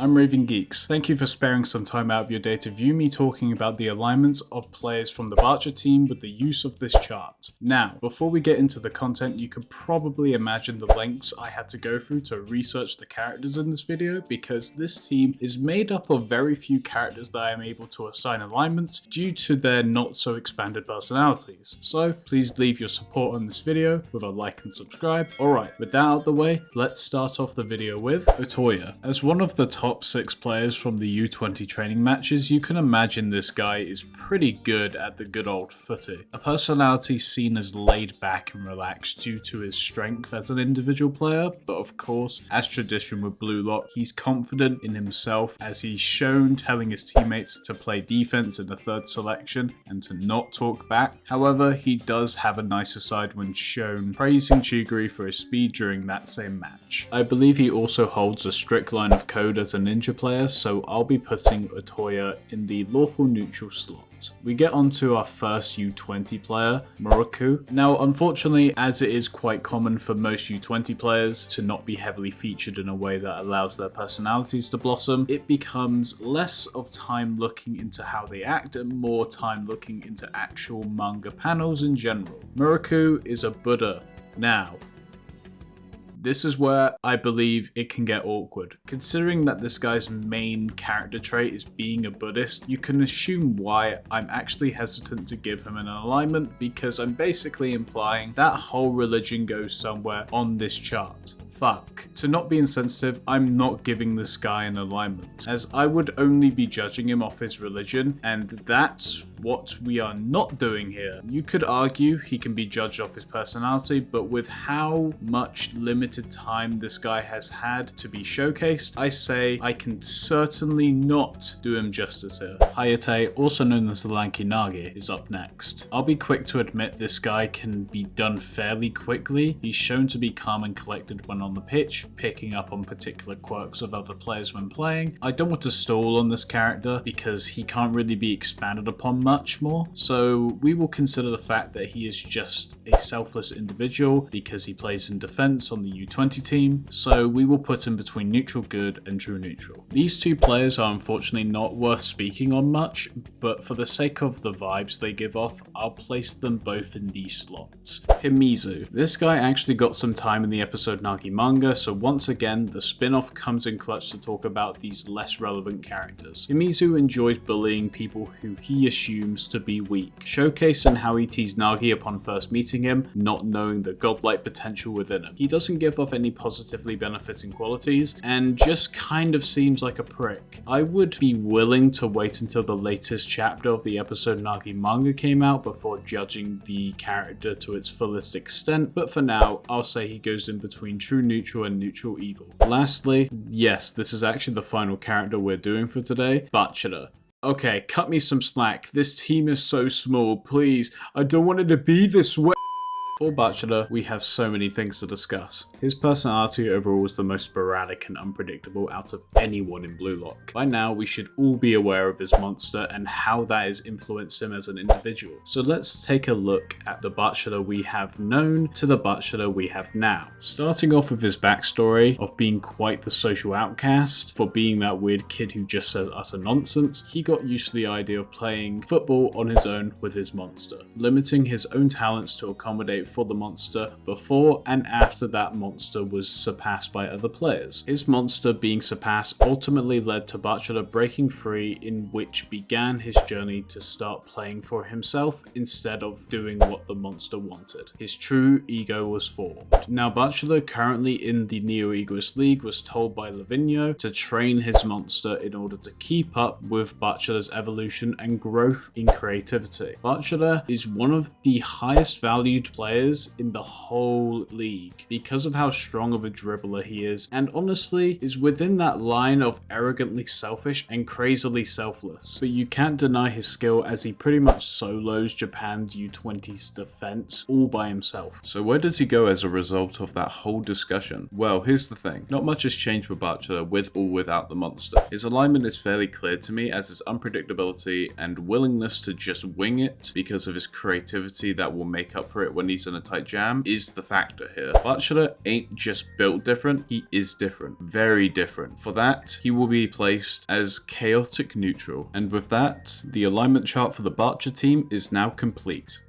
I'm Raving Geeks. Thank you for sparing some time out of your day to view me talking about the alignments of players from the Barcha team with the use of this chart. Now, before we get into the content, you can probably imagine the lengths I had to go through to research the characters in this video, because this team is made up of very few characters that I am able to assign alignments due to their not so expanded personalities. So please leave your support on this video with a like and subscribe. Alright, with that out of the way, let's start off the video with Toya. As one of the top 6 players from the U20 training matches, you can imagine this guy is pretty good at the good old footy. A personality seen as laid back and relaxed due to his strength as an individual player, but of course, as tradition with Blue Lock, he's confident in himself as he's shown telling his teammates to play defense in the 3rd selection and to not talk back. However, he does have a nicer side when shown praising Chiguri for his speed during that same match. I believe he also holds a strict line of code as a ninja player, so I'll be putting Toya in the lawful neutral slot. We get onto our first U20 player, Moru. Now, unfortunately, as it is quite common for most U20 players to not be heavily featured in a way that allows their personalities to blossom, it becomes less of time looking into how they act and more time looking into actual manga panels in general. Moru is a Buddha. Now, this is where I believe it can get awkward. Considering that this guy's main character trait is being a Buddhist, you can assume why I'm actually hesitant to give him an alignment, because I'm basically implying that whole religion goes somewhere on this chart. Fuck. To not be insensitive, I'm not giving this guy an alignment, as I would only be judging him off his religion, and that's what we are not doing here. You could argue he can be judged off his personality, but with how much limited time this guy has had to be showcased, I say I can certainly not do him justice here. Hayate, also known as the Lanky Nagi, is up next. I'll be quick to admit this guy can be done fairly quickly. He's shown to be calm and collected when on the pitch, picking up on particular quirks of other players when playing. I don't want to stall on this character because he can't really be expanded upon much more, so we will consider the fact that he is just a selfless individual because he plays in defense on the U20 team, so we will put him between neutral good and true neutral. These two players are unfortunately not worth speaking on much, but for the sake of the vibes they give off, I'll place them both in these slots. Himu. This guy actually got some time in the episode Nagi manga, so once again the spin-off comes in clutch to talk about these less relevant characters. Himu enjoys bullying people who he assumes to be weak, showcasing how he teased Nagi upon first meeting him, not knowing the godlike potential within him. He doesn't give off any positively benefiting qualities, and just kind of seems like a prick. I would be willing to wait until the latest chapter of the episode Nagi manga came out before judging the character to its fullest extent, but for now, I'll say he goes in between true neutral and neutral evil. Lastly, yes, this is actually the final character we're doing for today, Bachelor. Okay, cut me some slack. This team is so small, please. I don't want it to be this way. For Bachelor, we have so many things to discuss. His personality overall is the most sporadic and unpredictable out of anyone in Blue Lock. By now, we should all be aware of his monster and how that has influenced him as an individual. So let's take a look at the Bachelor we have known to the Bachelor we have now. Starting off with his backstory of being quite the social outcast, for being that weird kid who just says utter nonsense, he got used to the idea of playing football on his own with his monster, limiting his own talents to accommodate for the monster before and after that monster was surpassed by other players. His monster being surpassed ultimately led to Bachelor breaking free, in which began his journey to start playing for himself instead of doing what the monster wanted. His true ego was formed. Now Bachelor, currently in the Neo Egoist League, was told by Lavinio to train his monster in order to keep up with Bachelor's evolution and growth in creativity. Bachelor is one of the highest valued players in the whole league because of how strong of a dribbler he is, and honestly is within that line of arrogantly selfish and crazily selfless. But you can't deny his skill, as he pretty much solos Japan's U20's defense all by himself. So where does he go as a result of that whole discussion? Well, here's the thing. Not much has changed with Bachelor with or without the monster. His alignment is fairly clear to me, as his unpredictability and willingness to just wing it because of his creativity that will make up for it when he's in a tight jam is the factor here. Bachelor ain't just built different, he is different. Very different. For that, he will be placed as chaotic neutral. And with that, the alignment chart for the Barcha team is now complete.